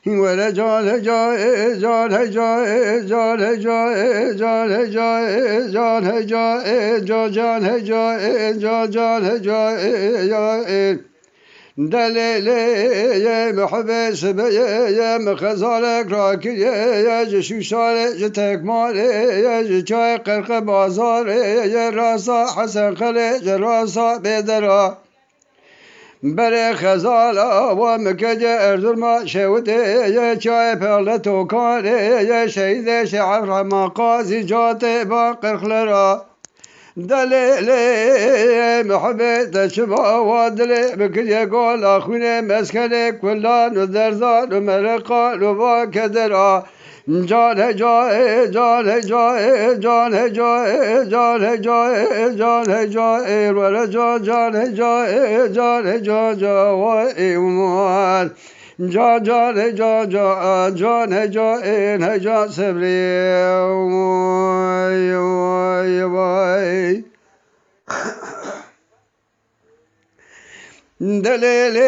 ولا جان جای جان جای جان جای جان جای جان جای جان جای جان جای دلیلی محبت سبیه مخزارک راکیه جشوشاره تکماله جای قرق بازاره راسا حسن خلیج راسا بدرا بر خزالا و مکج اردرما شوده چای پرلت و کاره شهید شعر مقازی جات با قرخلرا دلیل محبت شبا و دل بکری گل آخونه مسکن کلان و درزان و مرقان و با کدرا جان جای جان جای جان جای جان جای جان جای ولا جان جان جای جان جان جای اموال جان جان جان جان جان جان جان صبری وای وای وای دلیل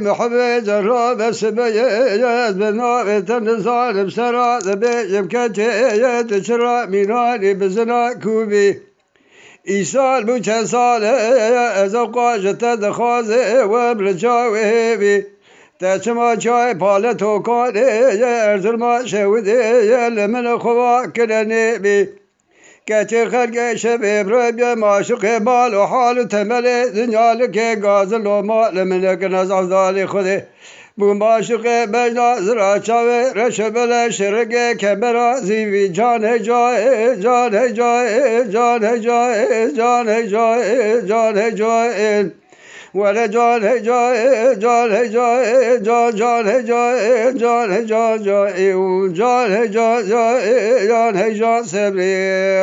محبت جراب سبیه بنا تنزال بسرا ذبیم کتیه تشرا مینانی بزنا کوبی ایسال بو چند ساله از اوقاش تدخوازه و برجاوه بی تشما چای پالت و کانه ارزل ما شوده لمن خوا کرنه بی کچه خرگ شب برای معشوق مال و حال و تمل دنیا که گازل و مال من کناز افضال خوده بو معشوق بجنا زرا چاوه رشبل شرگ کمرا زیوی جان جای جان جای جان جای جان جای جان جای ولا جان جای جان جای جان جان جای جان جان جای جان جان جای جان جان صبری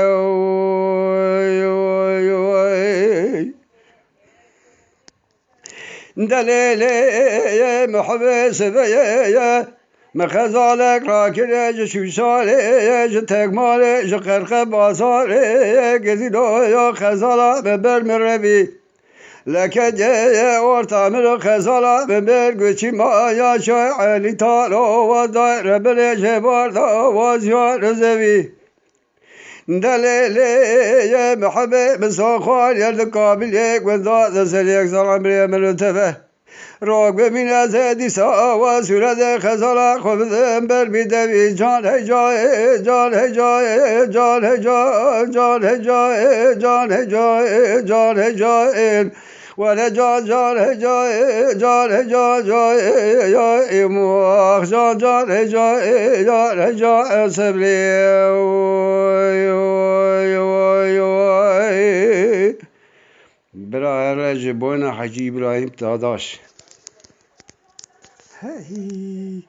دلیل محبت سبیه مخزالک راکره جشوشاره جتکماره جقرق بازاره گزیدو یا خزالا ببر مروی لکجه ورتامر خزالا ببر گوچی مایا شای علی تالو و دایر بر جباردا و زیار زوی دلیل محبت مساخوان یرد قابل یک و داد سریک سلام بری مرتبه روگ ببین از دیسا و صورت خزالا خودم بر بیدوی جان جای جان جای جان جای جان جای جان جای جان جای ولا جان جان جای جان جان جای جای موخ جان جان جای جان جان صبری برای رجبون حجی ابراهیم داداش هی